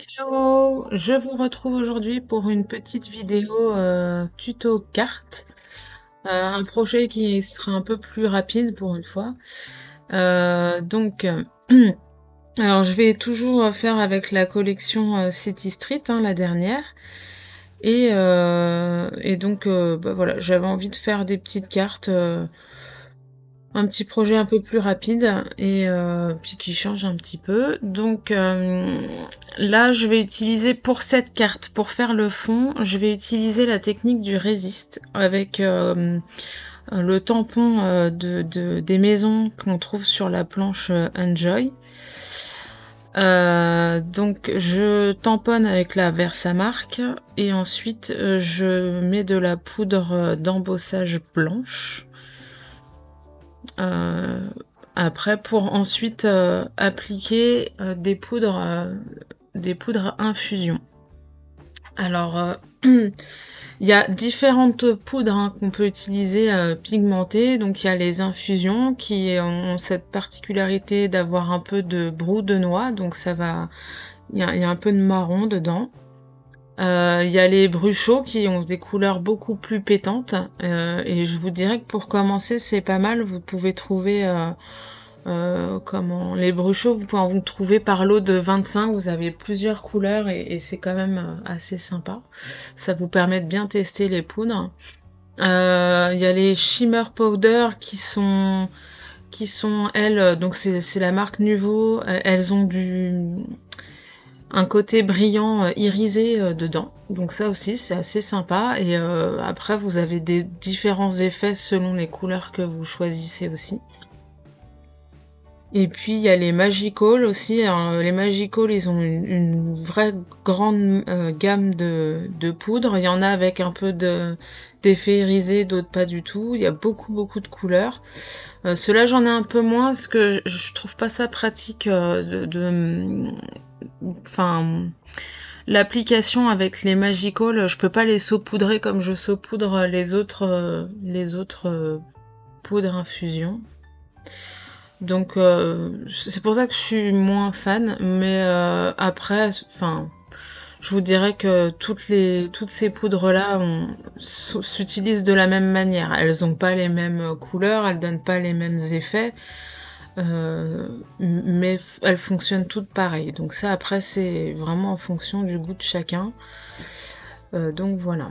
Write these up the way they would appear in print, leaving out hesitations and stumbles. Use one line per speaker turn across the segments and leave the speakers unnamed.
Hello, je vous retrouve aujourd'hui pour une petite vidéo tuto carte. Un projet qui sera un peu plus rapide pour une fois. Donc, alors je vais toujours faire avec la collection City Street, hein, la dernière. Et donc, bah voilà, j'avais envie de faire des petites cartes. Un petit projet un peu plus rapide et puis qui change un petit peu. Donc là, je vais utiliser pour cette carte, pour faire le fond, je vais utiliser la technique du résiste avec le tampon des maisons qu'on trouve sur la planche Enjoy. Donc je tamponne avec la Versamark et ensuite je mets de la poudre d'embossage blanche. Euh, Après, pour ensuite appliquer des poudres infusion. Alors, il y a différentes poudres hein, qu'on peut utiliser pigmentées. Donc, il y a les infusions qui ont cette particularité d'avoir un peu de brou de noix. Donc, il y a un peu de marron dedans. Il y a les bruchots qui ont des couleurs beaucoup plus pétantes. Et je vous dirais que pour commencer, c'est pas mal. Vous pouvez trouver les bruchots, vous pouvez en vous trouver par lot de 25. Vous avez plusieurs couleurs et c'est quand même assez sympa. Ça vous permet de bien tester les poudres. Il y a les shimmer powder qui sont elles, donc c'est la marque Nuvo. Elles ont un côté brillant irisé dedans. Donc ça aussi c'est assez sympa et après vous avez des différents effets selon les couleurs que vous choisissez aussi. Et puis il y a les Magical aussi. Alors, les Magical ils ont une vraie grande gamme de poudres. Il y en a avec un peu d'effet irisé, d'autres pas du tout. Il y a beaucoup de couleurs. Ceux-là j'en ai un peu moins parce que je trouve pas ça pratique enfin, l'application avec les Magical, je peux pas les saupoudrer comme je saupoudre les autres poudres infusion. Donc c'est pour ça que je suis moins fan, mais après, enfin, je vous dirais que toutes ces poudres-là s'utilisent de la même manière. Elles ont pas les mêmes couleurs, elles donnent pas les mêmes effets. Mais elles fonctionnent toutes pareilles. Donc ça, après, c'est vraiment en fonction du goût de chacun. Donc voilà.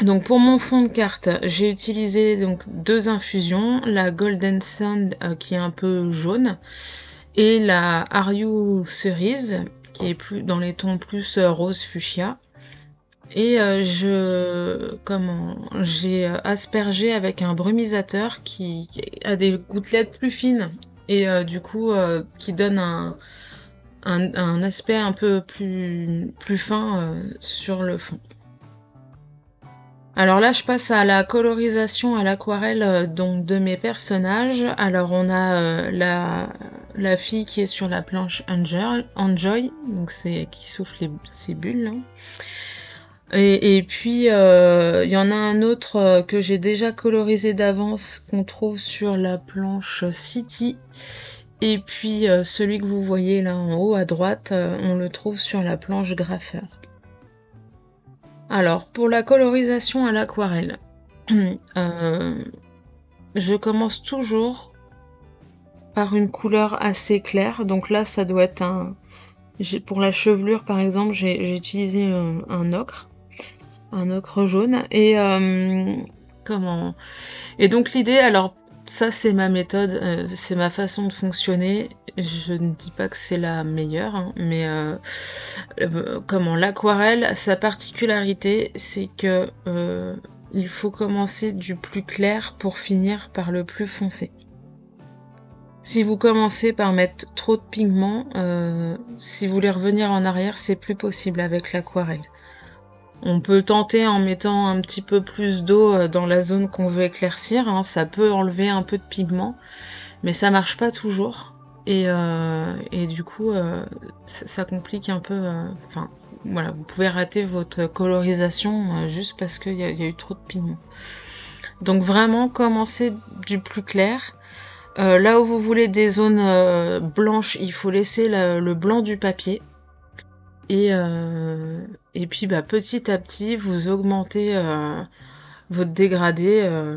Donc pour mon fond de carte, j'ai utilisé donc deux infusions, la Golden Sun qui est un peu jaune et la Ariou cerise qui est plus dans les tons plus rose fuchsia. Et j'ai aspergé avec un brumisateur qui a des gouttelettes plus fines et du coup qui donne un aspect un peu plus fin sur le fond. Alors là, je passe à la colorisation à l'aquarelle donc de mes personnages. Alors on a la fille qui est sur la planche Enjoy, donc c'est qui souffle ses bulles, là. Et puis il y en a un autre que j'ai déjà colorisé d'avance qu'on trouve sur la planche City. Et puis celui que vous voyez là en haut à droite, on le trouve sur la planche Graffeur. Alors pour la colorisation à l'aquarelle, je commence toujours par une couleur assez claire. Donc là, ça doit être pour la chevelure, par exemple, j'ai utilisé un ocre jaune. Et donc l'idée, alors ça c'est ma méthode, c'est ma façon de fonctionner. Je ne dis pas que c'est la meilleure, hein, mais l'aquarelle, sa particularité, c'est que il faut commencer du plus clair pour finir par le plus foncé. Si vous commencez par mettre trop de pigments, si vous voulez revenir en arrière, c'est plus possible avec l'aquarelle. On peut tenter en mettant un petit peu plus d'eau dans la zone qu'on veut éclaircir, hein, ça peut enlever un peu de pigment, mais ça marche pas toujours. Et du coup, ça complique un peu. Enfin, voilà, vous pouvez rater votre colorisation juste parce qu'il y a eu trop de pigment. Donc vraiment, commencez du plus clair. Là où vous voulez des zones blanches, il faut laisser le blanc du papier. Et puis bah, petit à petit, vous augmentez votre dégradé.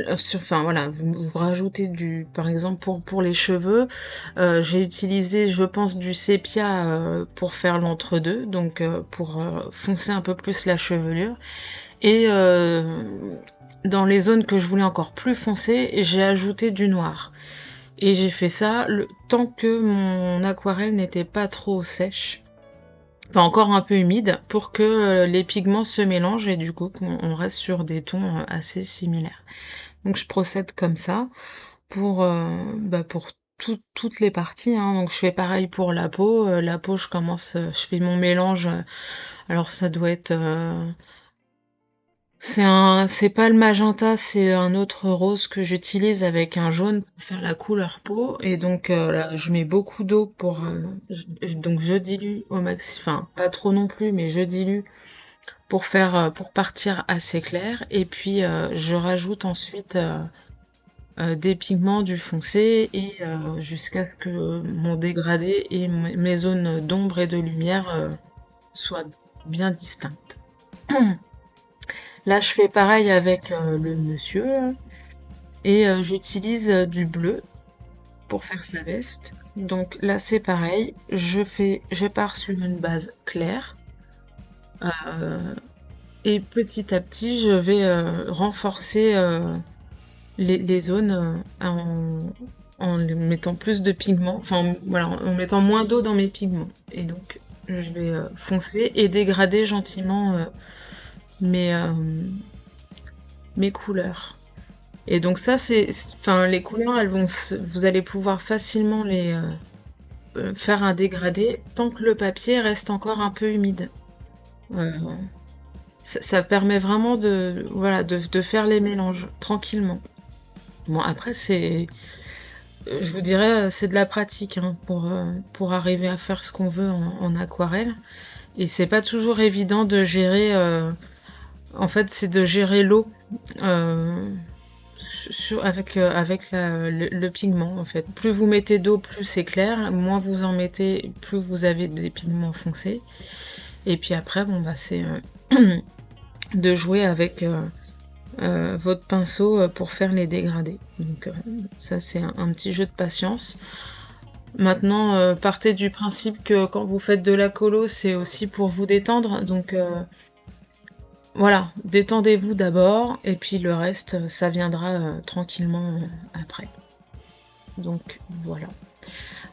Enfin voilà, vous rajoutez par exemple pour les cheveux, j'ai utilisé, je pense, du sépia pour faire l'entre-deux, donc pour foncer un peu plus la chevelure. Et dans les zones que je voulais encore plus foncées, j'ai ajouté du noir. Et j'ai fait ça tant que mon aquarelle n'était pas trop sèche, enfin encore un peu humide, pour que les pigments se mélangent et du coup qu'on reste sur des tons assez similaires. Donc je procède comme ça pour toutes les parties, hein. Donc je fais pareil pour la peau. La peau, je fais mon mélange. Alors ça doit être, c'est pas le magenta, c'est un autre rose que j'utilise avec un jaune pour faire la couleur peau. Et donc là, je mets beaucoup d'eau donc je dilue au max, enfin pas trop non plus, mais je dilue pour partir assez clair. Et puis je rajoute ensuite des pigments, du foncé, et jusqu'à ce que mon dégradé et mes zones d'ombre et de lumière soient bien distinctes. Là, je fais pareil avec le monsieur, là. Et j'utilise du bleu pour faire sa veste. Donc là, c'est pareil, je pars sur une base claire, euh, et petit à petit, je vais renforcer les zones en mettant plus de pigments, enfin voilà, en mettant moins d'eau dans mes pigments. Et donc je vais foncer et dégrader gentiment mes, euh, mes couleurs. Et donc ça, enfin les couleurs, vous allez pouvoir facilement les faire un dégradé tant que le papier reste encore un peu humide. Euh, ça permet vraiment voilà, de faire les mélanges tranquillement. Bon, après, je vous dirais, c'est de la pratique, hein, pour arriver à faire ce qu'on veut en aquarelle. Et c'est pas toujours évident de gérer. En fait, c'est de gérer l'eau euh, avec le pigment. En fait, plus vous mettez d'eau, plus c'est clair. Moins vous en mettez, plus vous avez des pigments foncés. Et puis après, bon bah c'est de jouer avec votre pinceau pour faire les dégradés. Donc ça, c'est un petit jeu de patience. Maintenant, partez du principe que quand vous faites de la colo, c'est aussi pour vous détendre. Donc voilà, détendez-vous d'abord, et puis le reste, ça viendra tranquillement après. Donc voilà.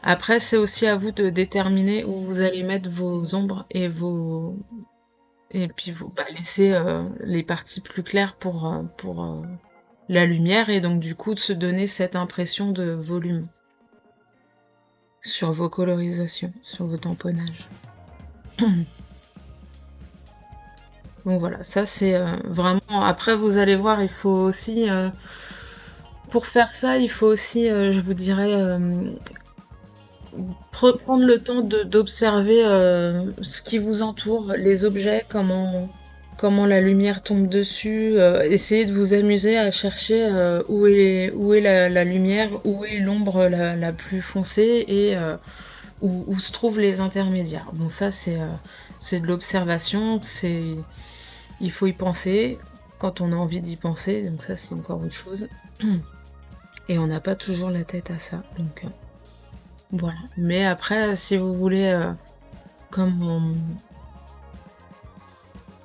Après, c'est aussi à vous de déterminer où vous allez mettre vos ombres et puis vous laisser les parties plus claires pour la lumière, et donc du coup de se donner cette impression de volume sur vos colorisations, sur vos tamponnages. Donc voilà, ça c'est vraiment. Après, vous allez voir, il faut aussi, pour faire ça, il faut aussi, je vous dirais, prendre le temps d'observer ce qui vous entoure, les objets, comment la lumière tombe dessus. Essayez de vous amuser à chercher où est la lumière, où est l'ombre la plus foncée, et où se trouvent les intermédiaires. Bon, ça c'est de l'observation, il faut y penser quand on a envie d'y penser, donc ça c'est encore autre chose. Et on n'a pas toujours la tête à ça, donc voilà. Mais après, si vous voulez, comme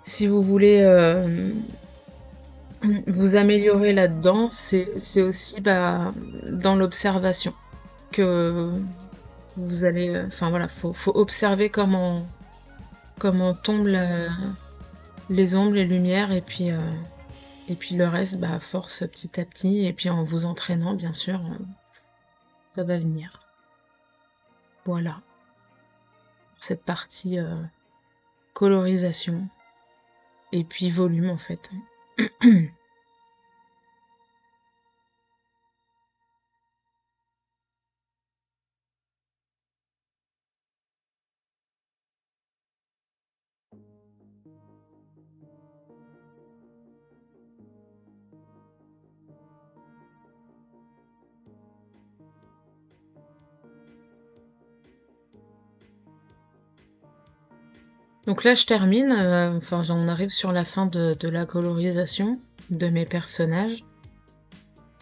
si vous voulez vous améliorer là-dedans, c'est aussi dans l'observation que vous allez. Enfin voilà, faut observer comment tombent les ombres, les lumières, et puis le reste, bah, à force petit à petit, et puis en vous entraînant, bien sûr, ça va venir. Voilà, pour cette partie colorisation, et puis volume en fait. Donc là, je termine, enfin, j'en arrive sur la fin de la colorisation de mes personnages.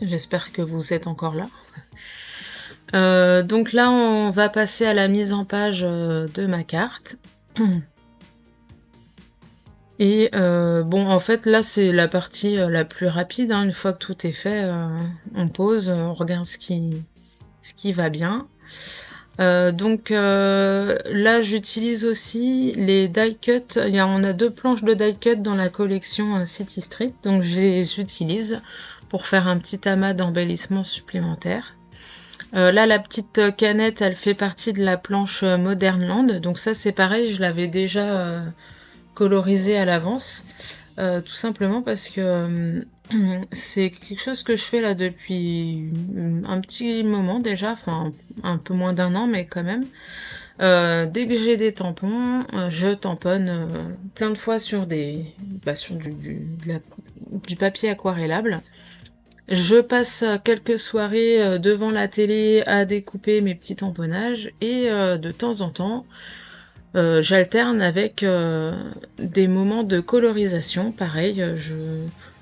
J'espère que vous êtes encore là. Donc là, on va passer à la mise en page de ma carte. Et bon, en fait, là, c'est la partie la plus rapide, hein. Une fois que tout est fait, on pose, on regarde ce qui va bien. Donc là, j'utilise aussi les die cut. On a 2 planches de die cut dans la collection City Street, donc je les utilise pour faire un petit amas d'embellissement supplémentaire. Là, la petite canette, elle fait partie de la planche Modern Land, donc ça c'est pareil, je l'avais déjà colorisée à l'avance, tout simplement parce que c'est quelque chose que je fais là depuis un petit moment déjà, enfin un peu moins d'1 an, mais quand même. Dès que j'ai des tampons, je tamponne plein de fois sur sur du papier aquarellable. Je passe quelques soirées devant la télé à découper mes petits tamponnages et de temps en temps, j'alterne avec des moments de colorisation. Pareil,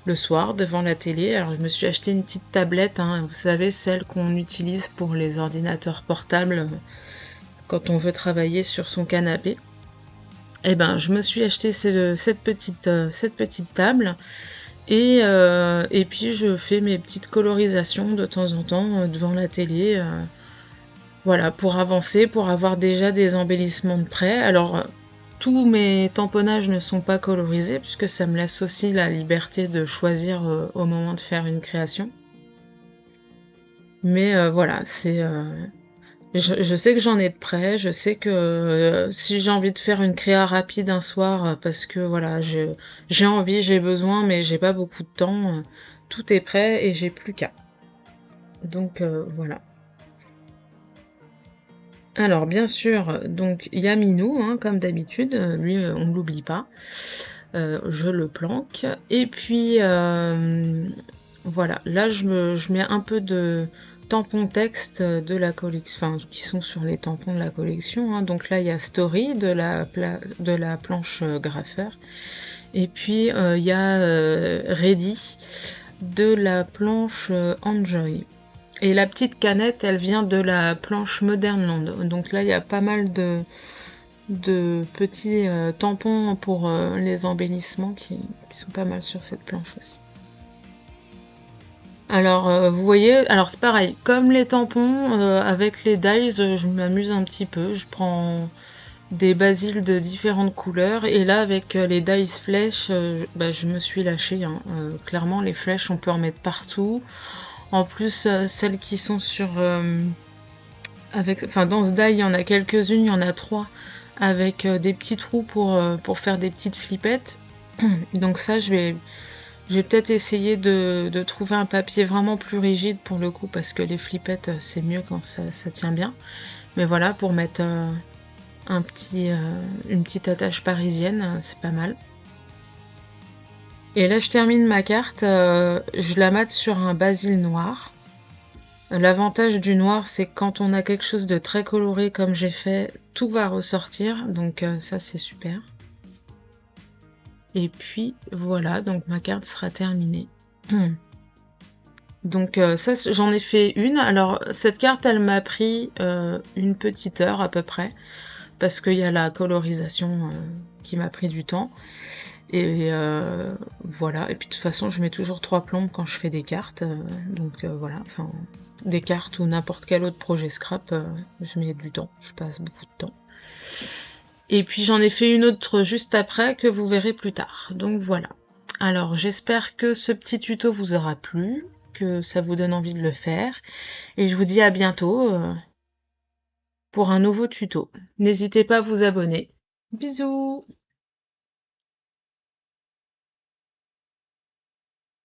le soir devant la télé. Alors je me suis acheté une petite tablette, hein, vous savez, celle qu'on utilise pour les ordinateurs portables quand on veut travailler sur son canapé. Et ben, je me suis acheté cette petite table. Et puis je fais mes petites colorisations de temps en temps devant la télé, voilà, pour avancer, pour avoir déjà des embellissements de près. Alors, tous mes tamponnages ne sont pas colorisés, puisque ça me laisse aussi la liberté de choisir au moment de faire une création. Mais voilà, je sais que j'en ai de près, je sais que si j'ai envie de faire une créa rapide un soir, parce que voilà, j'ai envie, j'ai besoin, mais j'ai pas beaucoup de temps, tout est prêt et j'ai plus qu'à. Donc voilà. Alors bien sûr, donc il y a Minou, hein, comme d'habitude, lui on ne l'oublie pas. Je le planque. Et puis voilà, là je mets un peu de tampons texte de la collection, enfin qui sont sur les tampons de la collection, hein. Donc là il y a Story de la planche graffeur. Et puis il y a Ready de la planche Enjoy. Et la petite canette, elle vient de la planche Modern Land. Donc là, il y a pas mal de petits tampons pour les embellissements qui sont pas mal sur cette planche aussi. Alors, vous voyez, alors c'est pareil, comme les tampons, avec les dies, je m'amuse un petit peu. Je prends des basiles de différentes couleurs, et là, avec les dies flèches, je me suis lâchée, hein. Clairement, les flèches, on peut en mettre partout. En plus, celles qui sont dans ce die, il y en a quelques-unes, il y en a 3, avec des petits trous pour faire des petites flippettes. Donc ça, je vais peut-être essayer de trouver un papier vraiment plus rigide pour le coup, parce que les flippettes, c'est mieux quand ça tient bien. Mais voilà, pour mettre une petite attache parisienne, c'est pas mal. Et là, je termine ma carte, je la mate sur un basil noir. L'avantage du noir, c'est que quand on a quelque chose de très coloré comme j'ai fait, tout va ressortir, donc ça c'est super. Et puis voilà, donc ma carte sera terminée. Donc ça, j'en ai fait une. Alors cette carte, elle m'a pris une petite heure à peu près, parce qu'il y a la colorisation qui m'a pris du temps. Et voilà, et puis de toute façon je mets toujours 3 plombes quand je fais des cartes, donc voilà, enfin des cartes ou n'importe quel autre projet scrap, je mets du temps, je passe beaucoup de temps. Et puis j'en ai fait une autre juste après que vous verrez plus tard, donc voilà. Alors j'espère que ce petit tuto vous aura plu, que ça vous donne envie de le faire, et je vous dis à bientôt pour un nouveau tuto. N'hésitez pas à vous abonner. Bisous!